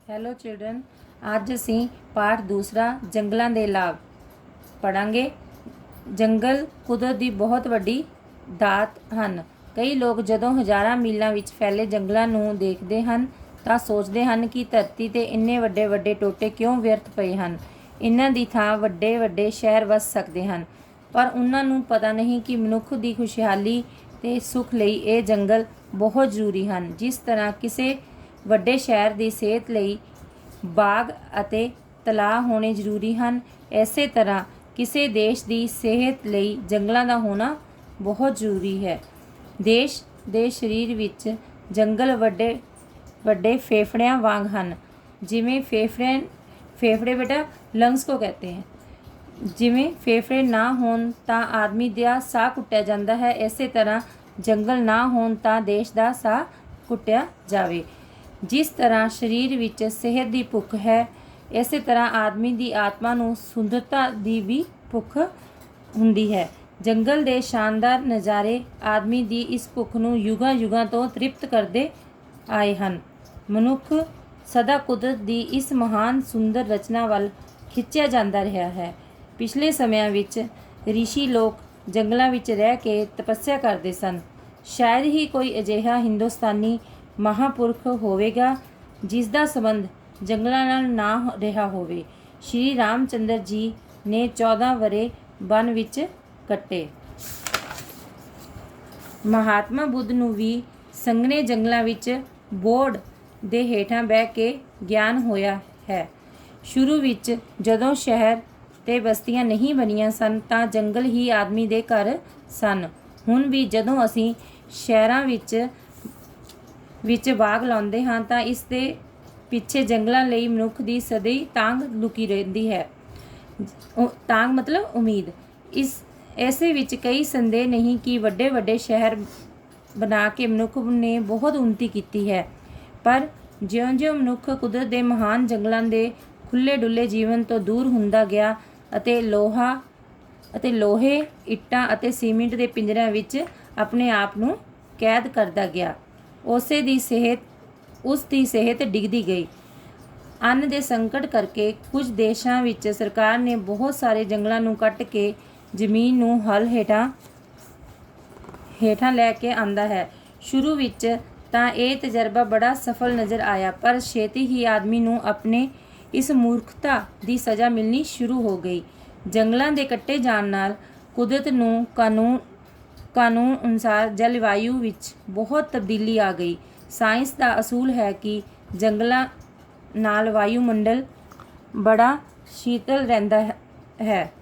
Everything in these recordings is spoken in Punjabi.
ਹੈਲੋ ਚਿਲਡਰਨ, ਅੱਜ ਅਸੀਂ ਪਾਠ ਦੂਸਰਾ ਜੰਗਲਾਂ ਦੇ ਲਾਭ ਪੜਾਂਗੇ। ਜੰਗਲ ਕੁਦਰਤ ਦੀ ਬਹੁਤ ਵੱਡੀ ਦਾਤ ਹਨ। ਕਈ ਲੋਕ ਜਦੋਂ ਹਜ਼ਾਰਾਂ ਮੀਲਾਂ ਵਿੱਚ ਫੈਲੇ ਜੰਗਲਾਂ ਨੂੰ ਦੇਖਦੇ ਹਨ ਤਾਂ ਸੋਚਦੇ ਹਨ ਕਿ ਧਰਤੀ 'ਤੇ ਇੰਨੇ ਵੱਡੇ ਵੱਡੇ ਟੋਟੇ ਕਿਉਂ ਵਿਅਰਥ ਪਏ ਹਨ। ਇਹਨਾਂ ਦੀ ਥਾਂ ਵੱਡੇ ਵੱਡੇ ਸ਼ਹਿਰ ਵਸ ਸਕਦੇ ਹਨ, ਪਰ ਉਹਨਾਂ ਨੂੰ ਪਤਾ ਨਹੀਂ ਕਿ ਮਨੁੱਖ ਦੀ ਖੁਸ਼ਹਾਲੀ ਤੇ ਸੁੱਖ ਲਈ ਇਹ ਜੰਗਲ ਬਹੁਤ ਜ਼ਰੂਰੀ ਹਨ। ਜਿਸ ਤਰ੍ਹਾਂ ਕਿਸੇ ਵੱਡੇ ਸ਼ਹਿਰ ਦੀ ਸਿਹਤ ਲਈ ਬਾਗ ਅਤੇ ਤਲਾਅ ਹੋਣੇ ਜ਼ਰੂਰੀ ਹਨ, ਇਸੇ ਤਰ੍ਹਾਂ ਕਿਸੇ ਦੇਸ਼ ਦੀ ਸਿਹਤ ਲਈ ਜੰਗਲਾਂ ਦਾ ਹੋਣਾ ਬਹੁਤ ਜ਼ਰੂਰੀ ਹੈ। ਦੇਸ਼ ਦੇ ਸਰੀਰ ਵਿੱਚ ਜੰਗਲ ਵੱਡੇ ਵੱਡੇ ਫੇਫੜਿਆਂ ਵਾਂਗ ਹਨ। ਜਿਵੇਂ ਫੇਫੜੇ ਬੇਟਾ ਲੰਗਸ ਕੋ ਕਹਤੇ ਹੈ। ਜਿਵੇਂ ਫੇਫੜੇ ਨਾ ਹੋਣ ਤਾਂ ਆਦਮੀ ਦਾ ਸਾਹ ਘੁੱਟਿਆ ਜਾਂਦਾ ਹੈ, ਇਸੇ ਤਰ੍ਹਾਂ ਜੰਗਲ ਨਾ ਹੋਣ ਤਾਂ ਦੇਸ਼ ਦਾ ਸਾਹ ਘੁੱਟਿਆ ਜਾਵੇ। ਜਿਸ ਤਰ੍ਹਾਂ ਸਰੀਰ ਵਿੱਚ ਸਿਹਤ ਦੀ ਭੁੱਖ ਹੈ, ਇਸੇ ਤਰ੍ਹਾਂ ਆਦਮੀ ਦੀ ਆਤਮਾ ਨੂੰ ਸੁੰਦਰਤਾ ਦੀ ਵੀ ਭੁੱਖ ਹੁੰਦੀ ਹੈ। ਜੰਗਲ ਦੇ ਸ਼ਾਨਦਾਰ ਨਜ਼ਾਰੇ ਆਦਮੀ ਦੀ ਇਸ ਭੁੱਖ ਨੂੰ ਯੁਗਾਂ ਯੁਗਾਂ ਤੋਂ ਤ੍ਰਿਪਤ ਕਰਦੇ ਆਏ ਹਨ। ਮਨੁੱਖ ਸਦਾ ਕੁਦਰਤ ਦੀ ਇਸ ਮਹਾਨ ਸੁੰਦਰ ਰਚਨਾ ਵੱਲ ਖਿੱਚਿਆ ਜਾਂਦਾ ਰਿਹਾ ਹੈ। ਪਿਛਲੇ ਸਮਿਆਂ ਵਿੱਚ ਰਿਸ਼ੀ ਲੋਕ ਜੰਗਲਾਂ ਵਿੱਚ ਰਹਿ ਕੇ ਤਪੱਸਿਆ ਕਰਦੇ ਸਨ। ਸ਼ਾਇਦ ਹੀ ਕੋਈ ਅਜਿਹਾ ਹਿੰਦੁਸਤਾਨੀ ਮਹਾਂਪੁਰਖ ਹੋਵੇਗਾ ਜਿਸ ਦਾ ਸੰਬੰਧ ਜੰਗਲਾਂ ਨਾਲ ਨਾ ਰਿਹਾ ਹੋਵੇ। ਸ਼੍ਰੀ ਰਾਮ ਚੰਦਰ ਜੀ ਨੇ 14 ਵਰ੍ਹੇ ਵਨ ਵਿੱਚ ਕੱਟੇ। ਮਹਾਤਮਾ ਬੁੱਧ ਨੂੰ ਵੀ ਸੰਘਣੇ ਜੰਗਲਾਂ ਵਿੱਚ ਬੋਰਡ ਦੇ ਹੇਠਾਂ ਬਹਿ ਕੇ ਗਿਆਨ ਹੋਇਆ ਹੈ। ਸ਼ੁਰੂ ਵਿੱਚ ਜਦੋਂ ਸ਼ਹਿਰ ਤੇ ਬਸਤੀਆਂ ਨਹੀਂ ਬਣੀਆਂ ਸਨ ਤਾਂ ਜੰਗਲ ਹੀ ਆਦਮੀ ਦੇ ਘਰ ਸਨ। ਹੁਣ ਵੀ ਜਦੋਂ ਅਸੀਂ ਸ਼ਹਿਰਾਂ ਵਿੱਚ ਬਾਗ ਲਾਉਂਦੇ ਹਾਂ ਤਾਂ ਇਸ ਦੇ ਪਿੱਛੇ ਜੰਗਲਾਂ ਲਈ ਮਨੁੱਖ ਦੀ ਸਦੀ ਤਾਂਘ ਲੁਕੀ ਰਹਿੰਦੀ ਹੈ। ਤਾਂਘ ਮਤਲਬ ਉਮੀਦ। ਇਸੇ ਵਿੱਚ ਕੋਈ ਸੰਦੇਹ ਨਹੀਂ ਕਿ ਵੱਡੇ ਵੱਡੇ ਸ਼ਹਿਰ ਬਣਾ ਕੇ ਮਨੁੱਖ ਨੇ ਬਹੁਤ ਉੱਨਤੀ ਕੀਤੀ ਹੈ, ਪਰ ਜਿਉਂ-ਜਿਉਂ ਮਨੁੱਖ ਕੁਦਰਤ ਦੇ ਮਹਾਨ ਜੰਗਲਾਂ ਦੇ ਖੁੱਲ੍ਹੇ ਡੁੱਲੇ ਜੀਵਨ ਤੋਂ ਦੂਰ ਹੁੰਦਾ ਗਿਆ ਅਤੇ ਲੋਹੇ, ਇੱਟਾਂ ਅਤੇ ਸੀਮਿੰਟ ਦੇ ਪਿੰਜਰਿਆਂ ਵਿੱਚ ਆਪਣੇ ਆਪ ਨੂੰ ਕੈਦ ਕਰਦਾ ਗਿਆ, ਉਸ ਦੀ ਸਿਹਤ ਡਿੱਗਦੀ ਗਈ। ਅੰਨ ਦੇ ਸੰਕਟ ਕਰਕੇ ਕੁਝ ਦੇਸ਼ਾਂ ਵਿੱਚ ਸਰਕਾਰ ਨੇ ਬਹੁਤ ਸਾਰੇ ਜੰਗਲਾਂ ਨੂੰ ਕੱਟ ਕੇ ਜ਼ਮੀਨ ਨੂੰ ਹਲ ਹੇਠਾਂ ਲੈ ਕੇ ਆਂਦਾ ਹੈ। ਸ਼ੁਰੂ ਵਿੱਚ ਤਾਂ ਇਹ ਤਜਰਬਾ ਬੜਾ ਸਫਲ ਨਜ਼ਰ ਆਇਆ, ਪਰ ਛੇਤੀ ਹੀ ਆਦਮੀ ਨੂੰ ਆਪਣੇ ਇਸ ਮੂਰਖਤਾ ਦੀ ਸਜ਼ਾ ਮਿਲਣੀ ਸ਼ੁਰੂ ਹੋ ਗਈ। ਜੰਗਲਾਂ ਦੇ ਕੱਟੇ ਜਾਣ ਨਾਲ ਕੁਦਰਤ ਨੂੰ ਕਾਨੂੰਨ ਅਨੁਸਾਰ ਜਲਵਾਯੂ ਵਿੱਚ ਬਹੁਤ ਤਬਦੀਲੀ ਆ ਗਈ। ਸਾਇੰਸ ਦਾ ਅਸੂਲ ਹੈ ਕਿ ਜੰਗਲਾਂ ਨਾਲ ਵਾਯੂਮੰਡਲ ਬੜਾ ਸ਼ੀਤਲ ਰਹਿੰਦਾ ਹੈ।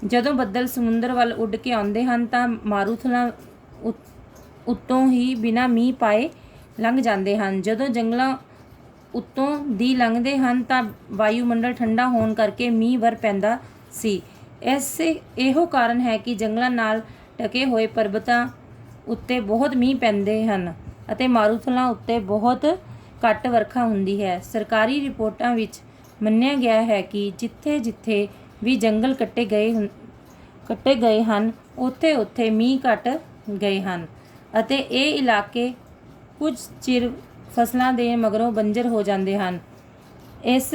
ਜਦੋਂ ਬੱਦਲ ਸਮੁੰਦਰ ਵੱਲ ਉੱਡ ਕੇ ਆਉਂਦੇ ਹਨ ਤਾਂ ਮਾਰੂਥਲਾਂ ਉੱਤੋਂ ਹੀ ਬਿਨਾਂ ਮੀਂਹ ਪਾਏ ਲੰਘ ਜਾਂਦੇ ਹਨ। ਜਦੋਂ ਜੰਗਲਾਂ ਉੱਤੋਂ ਦੀ ਲੰਘਦੇ ਹਨ ਤਾਂ ਵਾਯੂਮੰਡਲ ਠੰਡਾ ਹੋਣ ਕਰਕੇ ਮੀਂਹ ਵਰ ਪੈਂਦਾ ਸੀ। ਇਹੋ ਕਾਰਨ ਹੈ ਕਿ ਜੰਗਲਾਂ ਨਾਲ ਢਕੇ ਹੋਏ ਪਰਬਤਾਂ ਉੱਤੇ ਬਹੁਤ ਮੀਂਹ ਪੈਂਦੇ ਹਨ ਅਤੇ ਮਾਰੂਥਲਾਂ ਉੱਤੇ ਬਹੁਤ ਘੱਟ ਵਰਖਾ ਹੁੰਦੀ ਹੈ। ਸਰਕਾਰੀ ਰਿਪੋਰਟਾਂ ਵਿੱਚ ਮੰਨਿਆ ਗਿਆ ਹੈ ਕਿ ਜਿੱਥੇ ਜਿੱਥੇ ਵੀ ਜੰਗਲ ਕੱਟੇ ਗਏ ਹਨ, ਉੱਥੇ ਮੀਂਹ ਘਟ ਗਏ ਹਨ ਅਤੇ ਇਹ ਇਲਾਕੇ ਕੁਝ ਚਿਰ ਫਸਲਾਂ ਦੇ ਮਗਰੋਂ ਬੰਜਰ ਹੋ ਜਾਂਦੇ ਹਨ। ਇਸ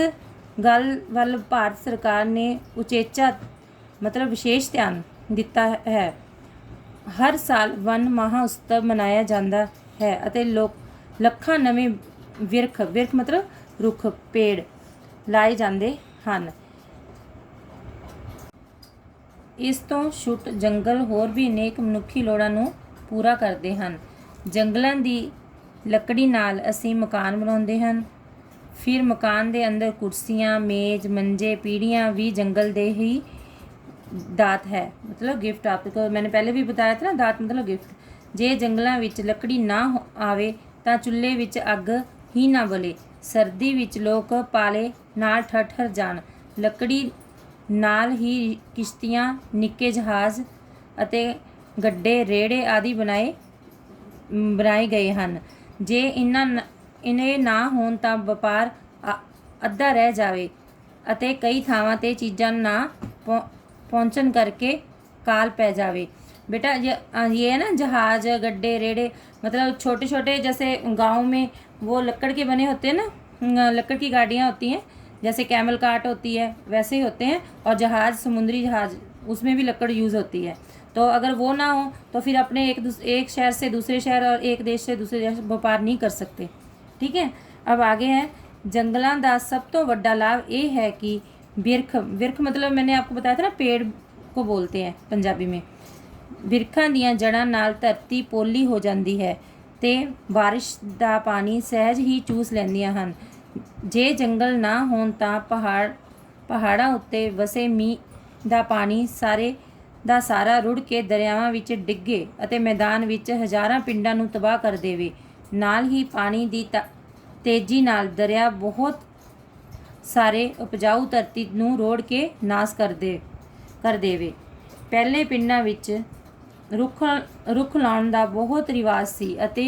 ਗੱਲ ਵੱਲ ਭਾਰਤ ਸਰਕਾਰ ਨੇ ਉਚੇਚਾ ਵਿਸ਼ੇਸ਼ ਧਿਆਨ ਦਿੱਤਾ ਹੈ। ਹਰ ਸਾਲ ਵਨ ਮਹਾਉਤਸਵ ਮਨਾਇਆ ਜਾਂਦਾ ਹੈ ਅਤੇ ਲੱਖਾਂ ਨਵੇਂ ਬਿਰਖ ਮਤਲਬ ਰੁੱਖ ਪੇੜ ਲਾਏ ਜਾਂਦੇ ਹਨ। ਇਸ ਤੋਂ ਛੁੱਟ ਜੰਗਲ ਹੋਰ ਵੀ ਅਨੇਕ ਮਨੁੱਖੀ ਲੋੜਾਂ ਨੂੰ ਪੂਰਾ ਕਰਦੇ ਹਨ। ਜੰਗਲਾਂ ਦੀ ਲੱਕੜੀ ਨਾਲ ਅਸੀਂ ਮਕਾਨ ਬਣਾਉਂਦੇ ਹਨ। ਫਿਰ ਮਕਾਨ ਦੇ ਅੰਦਰ ਕੁਰਸੀਆਂ, ਮੇਜ਼, ਮੰਜੇ, ਪੀੜ੍ਹੀਆਂ ਵੀ ਜੰਗਲ ਦੇ ਹੀ ਦਾਤ ਹੈ, ਮਤਲਬ ਗਿਫਟ। ਆਪਕੋ ਮੈंने ਪਹਿਲੇ ਵੀ ਬਤਾਇਆ था ना, ਦਾਤ ਮਤਲਬ ਗਿਫਟ। ਜੇ ਜੰਗਲਾਂ ਵਿੱਚ ਲੱਕੜੀ ਨਾ ਆਵੇ ਤਾਂ ਚੁੱਲ੍ਹੇ ਵਿੱਚ ਅੱਗ ਹੀ ਨਾ ਬਲੇ। ਸਰਦੀ ਵਿੱਚ ਲੋਕ ਪਾਲੇ ਨਾਲ ਠਰ ਜਾਣ। ਲੱਕੜੀ ਨਾਲ ਹੀ ਕਿਸ਼ਤੀਆਂ, ਨਿੱਕੇ ਜਹਾਜ਼ ਅਤੇ ਗੱਡੇ, ਰੇੜੇ ਆਦਿ ਬਣਾਏ ਗਏ ਹਨ। ਜੇ ਇਹ ਨਾ ਹੋਣ ਤਾਂ ਵਪਾਰ ਅੱਧਾ ਰਹਿ ਜਾਵੇ ਅਤੇ ਕਈ ਥਾਵਾਂ 'ਤੇ ਚੀਜ਼ਾਂ ਨਾ ਪਹੁੰਚਣ ਕਰਕੇ ਕਾਲ ਪੈ ਜਾਵੇ। बेटा ये है ना जहाज, गड्ढे, रेड़े, मतलब छोटे छोटे जैसे गांव में वो लकड़ के बने होते हैं ना, लकड़ की गाड़ियाँ होती हैं, जैसे कैमल कार्ट होती है वैसे ही होते हैं, और जहाज़, समुद्री जहाज़, उसमें भी लकड़ यूज़ होती है। तो अगर वो ना हो तो फिर अपने एक शहर से दूसरे शहर और एक देश से दूसरे देश व्यापार नहीं कर सकते। ठीक है, अब आगे है, जंगलों का सब तो बड़ा लाभ ये है कि बिरख मतलब मैंने आपको बताया था ना, पेड़ को बोलते हैं पंजाबी में। बिरखां ਦੀਆਂ ਜੜ੍ਹਾਂ ਨਾਲ ਧਰਤੀ ਪੋਲੀ ਹੋ ਜਾਂਦੀ ਹੈ ਤੇ ਬਾਰਿਸ਼ ਦਾ ਪਾਣੀ ਸਹਿਜ ਹੀ ਚੂਸ ਲੈਂਦੀਆਂ ਹਨ। ਜੇ ਜੰਗਲ ਨਾ ਹੋਣ ਤਾਂ ਪਹਾੜਾਂ ਉੱਤੇ ਵਸੇ ਮੀਂਹ ਦਾ ਪਾਣੀ ਸਾਰੇ ਦਾ ਸਾਰਾ ਰੁੜ ਕੇ ਦਰਿਆਵਾਂ ਵਿੱਚ ਡਿੱਗੇ ਅਤੇ ਮੈਦਾਨ ਵਿੱਚ ਹਜ਼ਾਰਾਂ ਪਿੰਡਾਂ ਨੂੰ ਤਬਾਹ ਕਰ ਦੇਵੇ। ਨਾਲ ਹੀ ਪਾਣੀ ਦੀ ਤੇਜ਼ੀ ਨਾਲ ਦਰਿਆ ਬਹੁਤ ਸਾਰੇ ਉਪਜਾਊ ਧਰਤੀ ਨੂੰ ਰੋੜ ਕੇ ਨਾਸ ਕਰ ਦੇਵੇ। ਪਹਿਲੇ ਪਿੰਡਾਂ ਵਿੱਚ ਰੁੱਖ ਲਾਉਣ ਦਾ ਬਹੁਤ ਰਿਵਾਜ ਸੀ ਅਤੇ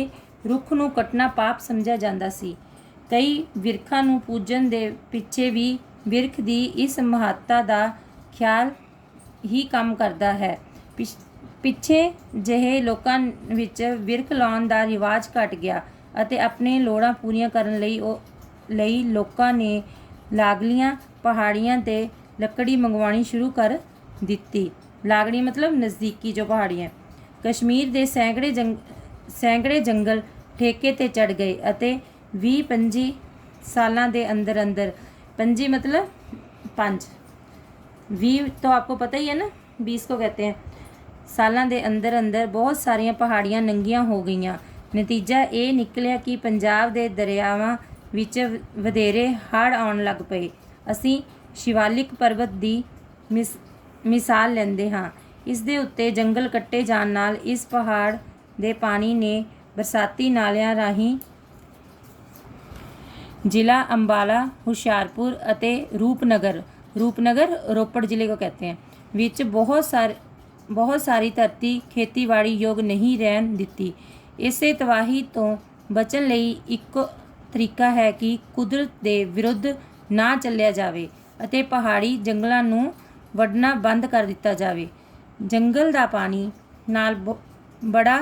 ਰੁੱਖ ਨੂੰ ਕੱਟਣਾ ਪਾਪ ਸਮਝਿਆ ਜਾਂਦਾ ਸੀ। ਕਈ ਬਿਰਖਾਂ ਨੂੰ ਪੂਜਣ ਦੇ ਪਿੱਛੇ ਵੀ ਬਿਰਖ ਦੀ ਇਸ ਮਹੱਤਤਾ ਦਾ ਖਿਆਲ ਹੀ ਕੰਮ ਕਰਦਾ ਹੈ। ਪਿੱਛੇ ਜਿਹੇ ਲੋਕਾਂ ਵਿੱਚ ਬਿਰਖ ਲਾਉਣ ਦਾ ਰਿਵਾਜ ਘਟ ਗਿਆ ਅਤੇ ਆਪਣੇ ਲੋੜਾਂ ਪੂਰੀਆਂ ਕਰਨ ਲਈ ਲੋਕਾਂ ਨੇ ਲਾਗਲੀਆਂ ਪਹਾੜੀਆਂ 'ਤੇ ਲੱਕੜੀ ਮੰਗਵਾਉਣੀ ਸ਼ੁਰੂ ਕਰ ਦਿੱਤੀ। ਲਾਗੜੀ मतलब नज़दीकी जो पहाड़ियाँ। कश्मीर ਦੇ ਸੈਂਕੜੇ ਜੰਗਲ ਠੇਕੇ 'ਤੇ ਚੜ੍ਹ ਗਏ ਅਤੇ 20-25 सालों के अंदर 25 मतलब 5, 20 तो आपको पता ही है ना, 20 को कहते हैं। सालों के अंदर बहुत सारिया पहाड़ियाँ नंगियां हो गईयां। नतीजा ये निकलिया कि पंजाब के दरियावां विच वधेरे हड़ आउण लग पए। असीं शिवालिक पर्वत की मिसाल लैंदे हाँ। इस दे उत्ते जंगल कट्टे जाण नाल इस पहाड़ दे पानी ने बरसाती नालियां राहीं जिला अंबाला, हुशियारपुर अते रूपनगर रोपड़ जिले को कहते हैं, विच बहुत सारी धरती खेतीबाड़ी योग नहीं रहन दित्ती। इसे तबाही तो बचन लई इक्को तरीका है कि कुदरत दे विरुद्ध ना चलिया जावे अते पहाड़ी जंगलों नूं ਵੱਢਣਾ ਬੰਦ ਕਰ ਦਿੱਤਾ ਜਾਵੇ। ਜੰਗਲ ਦਾ ਪਾਣੀ ਨਾਲ ਬੜਾ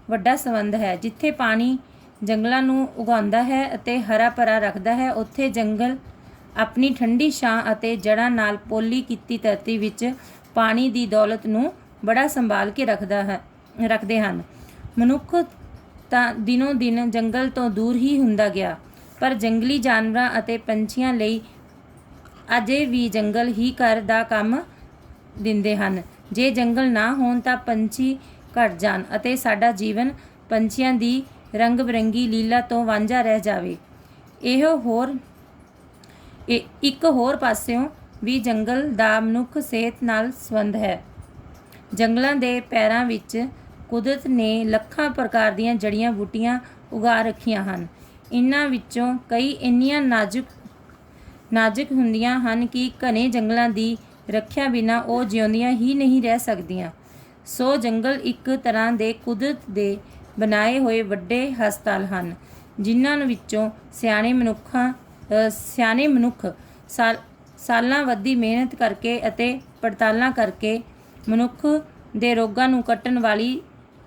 ਵੱਡਾ ਸੰਬੰਧ ਹੈ। ਜਿੱਥੇ ਪਾਣੀ ਜੰਗਲਾਂ ਨੂੰ ਉਗਾਉਂਦਾ ਹੈ ਅਤੇ ਹਰਾ ਭਰਾ ਰੱਖਦਾ ਹੈ, ਉੱਥੇ ਜੰਗਲ ਆਪਣੀ ਠੰਡੀ ਛਾਂ ਅਤੇ ਜੜ੍ਹਾਂ ਨਾਲ ਪੋਲੀ ਕੀਤੀ ਧਰਤੀ ਵਿੱਚ ਪਾਣੀ ਦੀ ਦੌਲਤ ਨੂੰ ਬੜਾ ਸੰਭਾਲ ਕੇ ਰੱਖਦੇ ਹਨ। ਮਨੁੱਖ ਤਾਂ ਦਿਨੋਂ ਦਿਨ ਜੰਗਲ ਤੋਂ ਦੂਰ ਹੀ ਹੁੰਦਾ ਗਿਆ, ਪਰ ਜੰਗਲੀ ਜਾਨਵਰਾਂ ਅਤੇ ਪੰਛੀਆਂ ਲਈ ਅਜੇ ਵੀ ਜੰਗਲ ਹੀ ਘਰ ਦਾ ਕੰਮ ਦਿੰਦੇ ਹਨ। ਜੇ ਜੰਗਲ ਨਾ ਹੋਣ ਤਾਂ ਪੰਛੀ ਘਟ ਜਾਣ ਅਤੇ ਸਾਡਾ ਜੀਵਨ ਪੰਛੀਆਂ ਦੀ ਰੰਗ ਬਿਰੰਗੀ ਲੀਲਾ ਤੋਂ ਵਾਂਝਾ ਰਹਿ ਜਾਵੇ। ਇੱਕ ਹੋਰ ਪਾਸਿਓਂ ਵੀ ਜੰਗਲ ਦਾ ਮਨੁੱਖ ਸਿਹਤ ਨਾਲ ਸੰਬੰਧ ਹੈ। ਜੰਗਲਾਂ ਦੇ ਪੈਰਾਂ ਵਿੱਚ ਕੁਦਰਤ ਨੇ ਲੱਖਾਂ ਪ੍ਰਕਾਰ ਦੀਆਂ ਜੜੀਆਂ ਬੂਟੀਆਂ ਉਗਾ ਰੱਖੀਆਂ ਹਨ। ਇਹਨਾਂ ਵਿੱਚੋਂ ਕਈ ਇੰਨੀਆਂ ਨਾਜ਼ੁਕ ਹੁੰਦੀਆਂ ਹਨ ਕਿ ਘਣੇ ਜੰਗਲਾਂ ਦੀ ਰੱਖਿਆ ਬਿਨਾਂ ਉਹ ਜਿਉਂਦੀਆਂ ਹੀ ਨਹੀਂ ਰਹਿ ਸਕਦੀਆਂ। ਸੋ ਜੰਗਲ ਇੱਕ ਤਰ੍ਹਾਂ ਦੇ ਕੁਦਰਤ ਦੇ ਬਣਾਏ ਹੋਏ ਵੱਡੇ ਹਸਪਤਾਲ ਹਨ, ਜਿਨ੍ਹਾਂ ਵਿੱਚੋਂ ਸਿਆਣੇ ਮਨੁੱਖ ਸਾਲਾਂ ਵੱਧੀ ਮਿਹਨਤ ਕਰਕੇ ਅਤੇ ਪੜਤਾਲਾਂ ਕਰਕੇ ਮਨੁੱਖ ਦੇ ਰੋਗਾਂ ਨੂੰ ਕੱਟਣ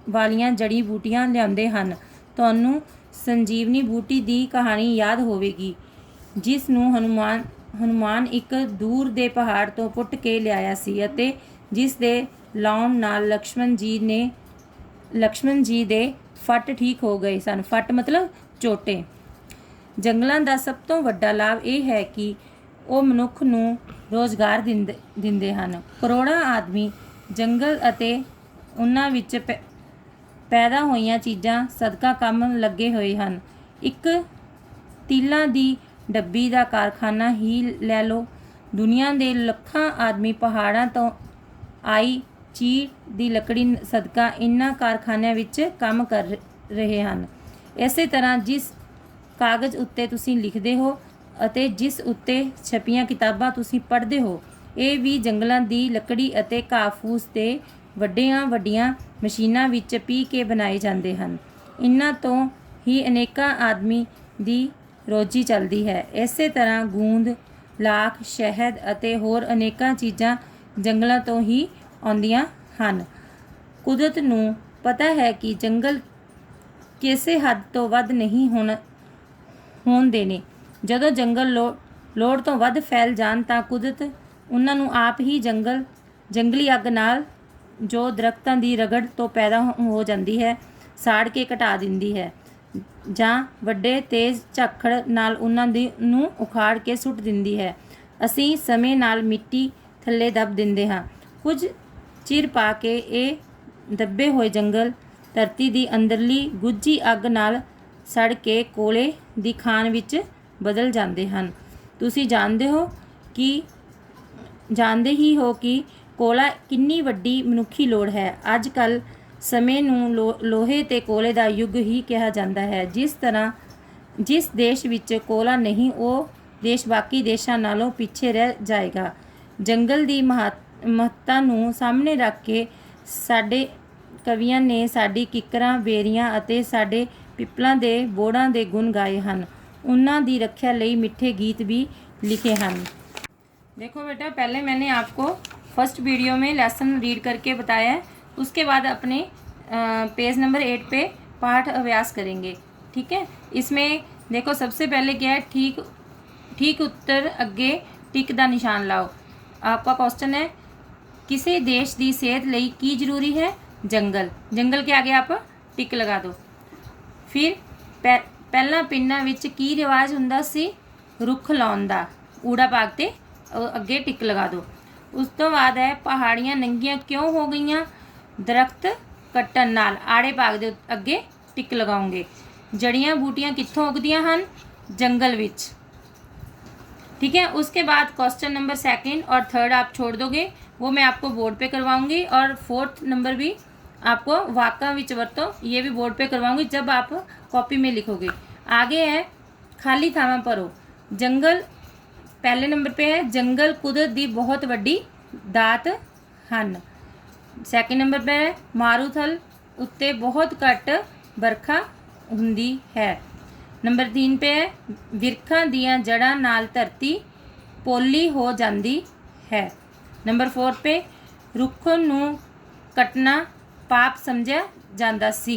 ਵਾਲੀਆਂ ਜੜੀ ਬੂਟੀਆਂ ਲਿਆਉਂਦੇ ਹਨ। ਤੁਹਾਨੂੰ ਸੰਜੀਵਨੀ ਬੂਟੀ ਦੀ ਕਹਾਣੀ ਯਾਦ ਹੋਵੇਗੀ, ਜਿਸ ਨੂੰ ਹਨੂਮਾਨ ਇੱਕ ਦੂਰ ਦੇ ਪਹਾੜ ਤੋਂ ਪੁੱਟ ਕੇ ਲਿਆਇਆ ਸੀ ਅਤੇ ਜਿਸ ਦੇ ਲਾਉਣ ਨਾਲ ਲਕਸ਼ਮਣ ਜੀ ਦੇ ਫੱਟ ਠੀਕ ਹੋ ਗਏ ਸਨ। ਫੱਟ ਮਤਲਬ ਚੋਟੇ। ਜੰਗਲਾਂ ਦਾ ਸਭ ਤੋਂ ਵੱਡਾ ਲਾਭ ਇਹ ਹੈ ਕਿ ਉਹ ਮਨੁੱਖ ਨੂੰ ਰੋਜ਼ਗਾਰ ਦਿੰਦੇ ਹਨ। ਕਰੋੜਾਂ ਆਦਮੀ ਜੰਗਲ ਅਤੇ ਉਹਨਾਂ ਵਿੱਚ ਪੈਦਾ ਹੋਈਆਂ ਚੀਜ਼ਾਂ ਸਦਕਾ ਕੰਮ ਲੱਗੇ ਹੋਏ ਹਨ। ਇੱਕ ਤੀਲਾਂ ਦੀ ਡੱਬੀ ਦਾ ਕਾਰਖਾਨਾ ਹੀ ਲੈ ਲਓ। ਦੁਨੀਆ ਦੇ ਲੱਖਾਂ ਆਦਮੀ ਪਹਾੜਾਂ ਤੋਂ ਆਈ ਚੀੜ ਦੀ ਲੱਕੜੀ ਸਦਕਾ ਇਨ੍ਹਾਂ ਕਾਰਖਾਨਿਆਂ ਵਿੱਚ ਕੰਮ ਕਰ ਰਹੇ ਹਨ। ਇਸੇ ਤਰ੍ਹਾਂ ਜਿਸ ਕਾਗਜ਼ ਉੱਤੇ ਤੁਸੀਂ ਲਿਖਦੇ ਹੋ ਅਤੇ ਜਿਸ ਉੱਤੇ ਛਪੀਆਂ ਕਿਤਾਬਾਂ ਤੁਸੀਂ ਪੜ੍ਹਦੇ ਹੋ, ਇਹ ਵੀ ਜੰਗਲਾਂ ਦੀ ਲੱਕੜੀ ਅਤੇ ਘਾਹ ਫੂਸ ਤੇ ਵੱਡੀਆਂ ਮਸ਼ੀਨਾਂ ਵਿੱਚ ਪੀਹ ਕੇ ਬਣਾਏ ਜਾਂਦੇ ਹਨ। ਇਨ੍ਹਾਂ ਤੋਂ ਹੀ ਅਨੇਕਾਂ ਆਦਮੀ ਦੀ ਰੋਜੀ ਚੱਲਦੀ ਹੈ। ਇਸੇ ਤਰ੍ਹਾਂ ਗੂੰਦ, ਲਾਖ, ਸ਼ਹਿਦ ਅਤੇ ਹੋਰ ਅਨੇਕਾਂ ਚੀਜ਼ਾਂ ਜੰਗਲਾਂ ਤੋਂ ਹੀ ਆਉਂਦੀਆਂ ਹਨ। ਕੁਦਰਤ ਨੂੰ ਪਤਾ ਹੈ ਕਿ ਜੰਗਲ ਕਿਸੇ ਹੱਦ ਤੋਂ ਵੱਧ ਨਹੀਂ ਹੋਣ ਦੇਣੇ। ਜਦੋਂ ਜੰਗਲ ਲੋੜ ਤੋਂ ਵੱਧ ਫੈਲ ਜਾਣ ਤਾਂ ਕੁਦਰਤ ਉਹਨਾਂ ਨੂੰ ਆਪ ਹੀ ਜੰਗਲੀ ਅੱਗ ਨਾਲ ਜੋ ਦਰਖਤਾਂ ਦੀ ਰਗੜ ਤੋਂ ਪੈਦਾ ਹੋ ਜਾਂਦੀ ਹੈ ਸਾੜ ਕੇ ਘਟਾ ਦਿੰਦੀ ਹੈ ਜਾਂ ਵੱਡੇ ਤੇਜ਼ ਝੱਖੜ ਨਾਲ ਉਹਨਾਂ ਨੂੰ ਉਖਾੜ ਕੇ ਸੁੱਟ ਦਿੰਦੀ ਹੈ। ਅਸੀਂ ਸਮੇਂ ਨਾਲ ਮਿੱਟੀ ਥੱਲੇ ਦੱਬ ਦਿੰਦੇ ਹਾਂ। ਕੁਝ ਚਿਰ ਪਾ ਕੇ ਇਹ ਦੱਬੇ ਹੋਏ ਜੰਗਲ ਧਰਤੀ ਦੀ ਅੰਦਰਲੀ ਗੁੱਝੀ ਅੱਗ ਨਾਲ ਸੜ ਕੇ ਕੋਲੇ ਦੀ ਖਾਨ ਵਿੱਚ ਬਦਲ ਜਾਂਦੇ ਹਨ। ਤੁਸੀਂ ਜਾਣਦੇ ਹੀ ਹੋ ਕਿ ਕੋਲਾ ਕਿੰਨੀ ਵੱਡੀ ਮਨੁੱਖੀ ਲੋੜ ਹੈ। ਅੱਜ ਕੱਲ੍ਹ ਸਮੇਂ ਨੂੰ ਲੋਹੇ ਤੇ ਕੋਲੇ ਦਾ ਯੁੱਗ ਹੀ ਕਿਹਾ ਜਾਂਦਾ ਹੈ। ਜਿਸ ਦੇਸ਼ ਵਿੱਚ ਕੋਲਾ ਨਹੀਂ ਉਹ ਦੇਸ਼ ਬਾਕੀ ਦੇਸ਼ਾਂ ਨਾਲੋਂ ਪਿੱਛੇ ਰਹਿ ਜਾਏਗਾ। ਜੰਗਲ ਦੀ ਮਹੱਤਤਾ ਨੂੰ ਸਾਹਮਣੇ ਰੱਖ ਕੇ ਸਾਡੇ ਕਵੀਆਂ ਨੇ ਸਾਡੀ ਕਿੱਕਰਾਂ, ਬੇਰੀਆਂ ਅਤੇ ਸਾਡੇ ਪਿੱਪਲਾਂ ਦੇ ਬੋੜਾਂ ਦੇ ਗੁਣ ਗਾਏ ਹਨ। उन्ना दी रक्षा लई मिठे गीत भी लिखे हैं। देखो बेटा, पहले मैंने आपको फर्स्ट वीडियो में लेसन रीड करके बताया है, उसके बाद अपने पेज नंबर 8 पे पाठ अभ्यास करेंगे। ठीक है, इसमें देखो सबसे पहले क्या है, ठीक उत्तर अगे टिक दा निशान लाओ। आपका क्वेश्चन है किसी देश की सेहत लई की जरूरी है? जंगल के आगे आप टिक लगा दो। फिर ਪਹਿਲਾਂ ਪਿੰਡਾਂ ਵਿੱਚ ਕੀ ਰਿਵਾਜ ਹੁੰਦਾ ਸੀ? ਰੁੱਖ ਲਾਉਣ ਦਾ, ਊੜਾ ਪਾਕ ਤੇ ਅੱਗੇ ਟਿਕ ਲਗਾ ਦਿਓ। ਉਸ ਤੋਂ ਬਾਅਦ ਹੈ ਪਹਾੜੀਆਂ ਨੰਗੀਆਂ ਕਿਉਂ ਹੋ ਗਈਆਂ? ਦਰਖਤ ਕੱਟਣ ਨਾਲ। ਆੜੇ ਪਾਕ ਦੇ ਅੱਗੇ ਟਿਕ ਲਗਾਉਂਗੇ। ਜੜੀਆਂ ਬੂਟੀਆਂ ਕਿੱਥੋਂ ਉਗਦੀਆਂ ਹਨ? जंगल विच। ठीक है, उसके बाद क्वेश्चन नंबर 2 और 3 आप छोड़ दोगे, वो मैं आपको बोर्ड पे करवाऊंगी। और 4th नंबर भी आपको वाक्य विच वरतो, ये भी बोर्ड पे करवाऊंगी जब आप कॉपी में लिखोगे। आगे है खाली थावां भरो। जंगल पहले नंबर पे है, जंगल कुदरत दी बहुत वड्डी दात हन। 2nd नंबर पे है मारूथल उत्ते बहुत घट बरखा हुंदी है। नंबर 3 पे है विरखां दियां जड़ां नाल धरती पोली हो जाती है। नंबर 4 पे रुख नूं कटना पाप समझा जाता सी।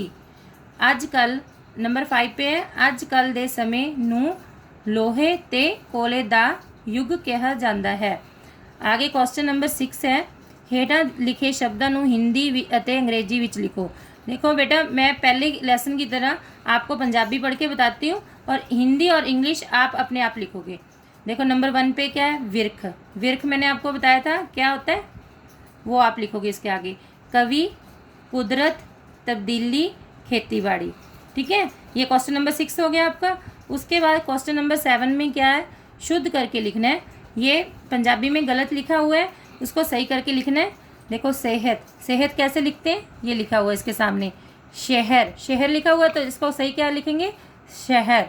अजकल नंबर 5 पे है अजकल दे समय नूं लोहे ते कोले दा युग कहा जाता है। आगे क्वेश्चन नंबर 6 है हेठां लिखे शब्दां नूं हिंदी अते अंग्रेजी विच लिखो। देखो बेटा, मैं पहले लेसन की तरह आपको पंजाबी पढ़ के बताती हूँ और हिंदी और इंग्लिश आप अपने आप लिखोगे। देखो नंबर 1 पे क्या है? विरख। विरख मैंने आपको बताया था क्या होता है, वो आप लिखोगे इसके आगे। कवि, कुदरत, तब्दीली, खेतीबाड़ी। ठीक है, ये क्वेश्चन नंबर 6 हो गया आपका। उसके बाद क्वेश्चन नंबर 7 में क्या है? शुद्ध करके लिखना है। ये पंजाबी में गलत लिखा हुआ है, उसको सही करके लिखना है। देखो सेहत, सेहत कैसे लिखते हैं? ये लिखा हुआ है इसके सामने। शहर, शहर लिखा हुआ है तो इसको सही क्या लिखेंगे? शहर।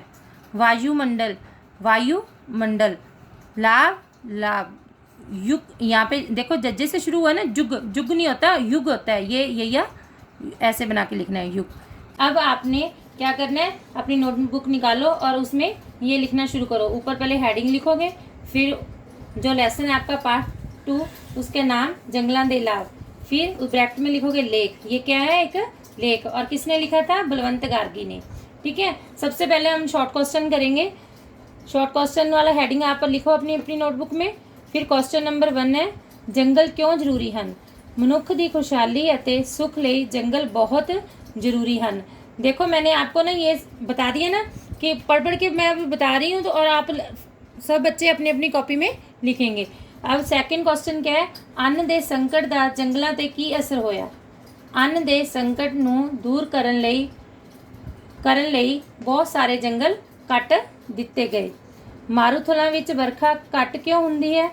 वायुमंडल, वायुमंडल। लाभ, लाभ। युग, यहाँ पे देखो जज्जे से शुरू हुआ ना, जुग, जुग नहीं होता, युग होता है। ये या ऐसे बना के लिखना है, युग। अब आपने क्या करना है, अपनी नोटबुक निकालो और उसमें ये लिखना शुरू करो। ऊपर पहले हेडिंग लिखोगे, फिर जो लेसन है आपका पार्ट 2 उसके नाम जंगलों के लाभ, फिर उस ब्रैकेट में लिखोगे लेख। ये क्या है? एक लेख। और किसने लिखा था? बलवंत गार्गी ने। ठीक है, सबसे पहले हम शॉर्ट क्वेश्चन करेंगे। शॉर्ट क्वेश्चन वाला हेडिंग आप लिखो अपनी अपनी नोटबुक में। फिर क्वेश्चन नंबर 1 है जंगल क्यों जरूरी हैं? मनुख की खुशहाली और सुख लिए जंगल बहुत जरूरी हैं। देखो मैंने आपको ना ये बता दिया ना कि पढ़ पढ़ के मैं अभी बता रही हूँ, तो और आप सब बच्चे अपनी अपनी कॉपी में लिखेंगे। अब 2nd क्वेश्चन क्या है? अन्न के संकट का जंगलों ते की असर होया? अन्न के संकट नूं दूर करन लई बहुत सारे जंगल कट दिते गए। मारूथलों विच बरखा घट क्यों हुंदी है?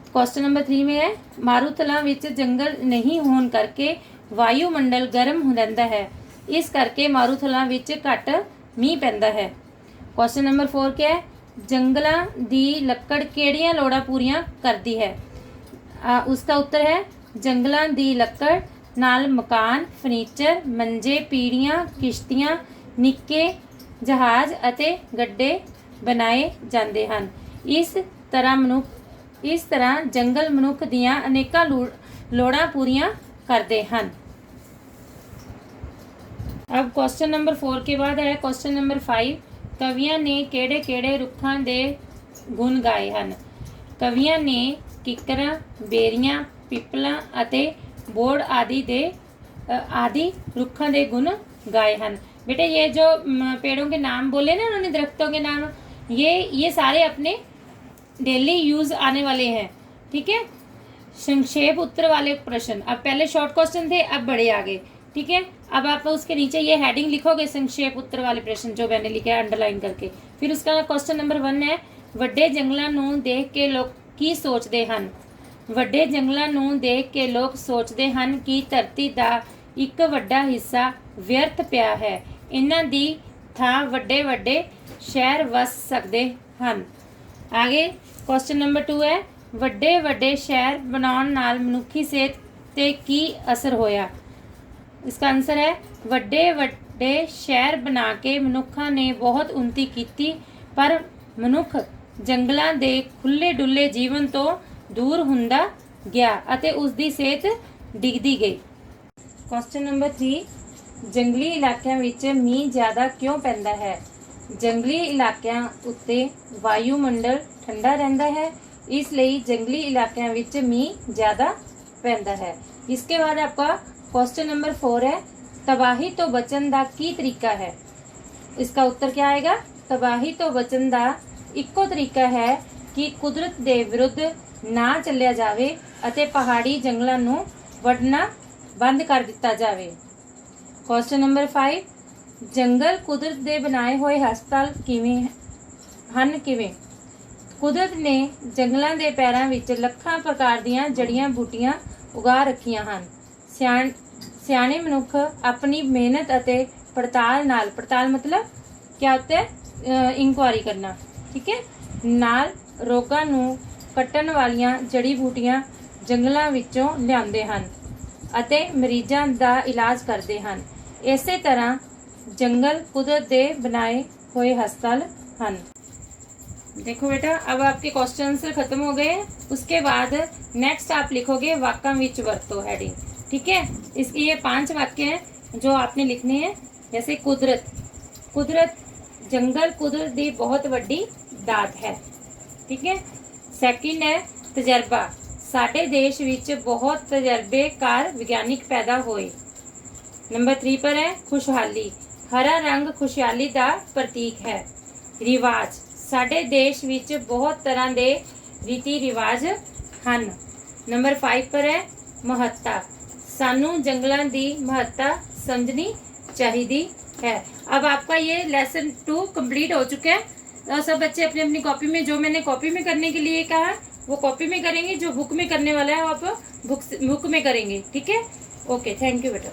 क्वेश्चन नंबर 3 में है मारूथलों विच जंगल नहीं होने करके वायुमंडल गर्म हो जाता है, इस करके मारूथलों विच घट मीह पैंदा है। क्वेश्चन नंबर 4 क्या है? जंगलों दी लकड़ किहड़ियां लोड़ां पूरियां करती है? उसका उत्तर है जंगलों दी लकड़ नाल मकान, फर्नीचर, मंजे, पीढ़ियां, किश्तियां, निक्के जहाज अते गड्ढे बनाए जाते हैं। इस तरह जंगल मनुख दियां अनेकां लोड़ां पूरियां करते हैं। अब क्वेश्चन नंबर 4 के बाद है क्वेश्चन नंबर 5 ਕਵੀਆਂ ਨੇ ਕਿਹੜੇ ਕਿਹੜੇ ਰੁੱਖਾਂ ਦੇ ਗੁਣ ਗਾਏ ਹਨ? ਕਵੀਆਂ ਨੇ ਕਿੱਕਰਾਂ, ਬੇਰੀਆਂ, ਪਿੱਪਲਾਂ ਅਤੇ बोर्ड आदि रुखों के गुण गाए हैं। बेटे ये जो पेड़ों के नाम बोले ना उन्होंने, दरख्तों के नाम, ये सारे अपने डेली यूज़ आने वाले हैं। ठीक है, संक्षेप उत्तर वाले प्रश्न, अब पहले शॉर्ट क्वेश्चन थे, अब बड़े आ गए। ठीक है, अब आप उसके नीचे ये हेडिंग लिखोगे संक्षेप उत्तर वाले प्रश्न जो मैंने लिखा है अंडरलाइन करके। फिर उसका क्वेश्चन नंबर 1 है, ਵੱਡੇ ਜੰਗਲਾਂ ਨੂੰ ਦੇਖ ਕੇ ਲੋਕ ਕੀ ਸੋਚਦੇ ਹਨ? ਵੱਡੇ ਜੰਗਲਾਂ ਨੂੰ ਦੇਖ ਕੇ ਲੋਕ ਸੋਚਦੇ ਹਨ ਕਿ ਧਰਤੀ ਦਾ ਇੱਕ ਵੱਡਾ ਹਿੱਸਾ ਵਿਅਰਥ ਪਿਆ ਹੈ। ਇਹਨਾਂ ਦੀ ਥਾਂ ਵੱਡੇ ਵੱਡੇ ਸ਼ਹਿਰ ਵਸ ਸਕਦੇ ਹਨ। ਆਗੇ ਕੁਐਸਚਨ ਨੰਬਰ 2 ਹੈ, ਵੱਡੇ ਵੱਡੇ ਸ਼ਹਿਰ ਬਣਾਉਣ ਨਾਲ ਮਨੁੱਖੀ ਸਿਹਤ ਤੇ ਕੀ ਅਸਰ ਹੋਇਆ? इसका आंसर है, ਵੱਡੇ ਵੱਡੇ ਸ਼ਹਿਰ ਬਣਾ ਕੇ ਮਨੁੱਖਾਂ ਨੇ ਬਹੁਤ ਉન્નਤੀ ਕੀਤੀ, ਪਰ ਮਨੁੱਖ ਜੰਗਲਾਂ ਦੇ ਖੁੱਲੇ ਡੁੱਲੇ ਜੀਵਨ ਤੋਂ ਦੂਰ ਹੁੰਦਾ ਗਿਆ ਅਤੇ ਉਸ ਦੀ ਸਿਹਤ ਡਿੱਗਦੀ ਗਈ। ਕੁਐਸਚਨ ਨੰਬਰ 3, ਜੰਗਲੀ ਇਲਾਕਿਆਂ ਵਿੱਚ ਮੀਂਹ ਜ਼ਿਆਦਾ ਕਿਉਂ ਪੈਂਦਾ ਹੈ? ਜੰਗਲੀ ਇਲਾਕਿਆਂ ਉੱਤੇ ਵਾਯੂਮੰਡਲ ਠੰਡਾ ਰਹਿੰਦਾ ਹੈ, ਇਸ ਲਈ ਜੰਗਲੀ ਇਲਾਕਿਆਂ ਵਿੱਚ ਮੀਂਹ ਜ਼ਿਆਦਾ ਪੈਂਦਾ है। इसके बाद आपका क्वेश्चन नंबर 4 है, तबाही तो बचन का की तरीका है? इसका उत्तर क्या आएगा? तबाही तो बचन का इक्को तरीका है कि कुदरत के विरुद्ध ना चलिया जावे अते पहाड़ी जंगलों नूं वढना बंद कर दिता जावे। क्वेश्चन नंबर 5, जंगल कुदरत के बनाए हुए हस्पताल किवें हन? किवें? कुदरत ने जंगलों के पैरों विच ਲੱਖਾਂ प्रकार दीयां जड़ियां बूटियां उगा रखियां ਹਨ। सियाणे मनुख अपनी मेहनत अते पड़ताल नाल, पड़ताल मतलब क्या होता है? इंक्वायरी करना। ठीक है, नाल रोगां नूं कट्टण वालियां जड़ी बूटियां जंगलां विचों लिआउंदे हन अते मरीजां दा इलाज करदे हन। इसे तरह जंगल कुदरत दे बनाए हुए हस्पताल हन। देखो बेटा, अब आपके क्वेश्चन आंसर खत्म हो गए। उसके बाद नेक्स्ट आप लिखोगे वाक्यां विच वरतो हेडिंग। ठीक है, इसके ये 5 वाक्य हैं जो आपने लिखने हैं। जैसे कुदरत, कुदरत जंगल कुदरत की बहुत बड़ी दात है। ठीक है, सैकेंड है तजर्बा, साडे देश विच बहुत तजर्बेकार विज्ञानिक पैदा होए। नंबर 3 पर है खुशहाली, हरा रंग खुशहाली का प्रतीक है। रिवाज, साडे देश विच बहुत तरह के रीति रिवाज हैं। नंबर 5 पर है महत्ता, सानू जंगलों की महत्ता समझनी चाहिए है। अब आपका ये लेसन 2 कंप्लीट हो चुका है। और सब बच्चे अपनी अपनी कॉपी में, जो मैंने कॉपी में करने के लिए कहा है वो कॉपी में करेंगे, जो बुक में करने वाला है वो आप बुक में करेंगे। ठीक है, ओके, थैंक यू बेटा।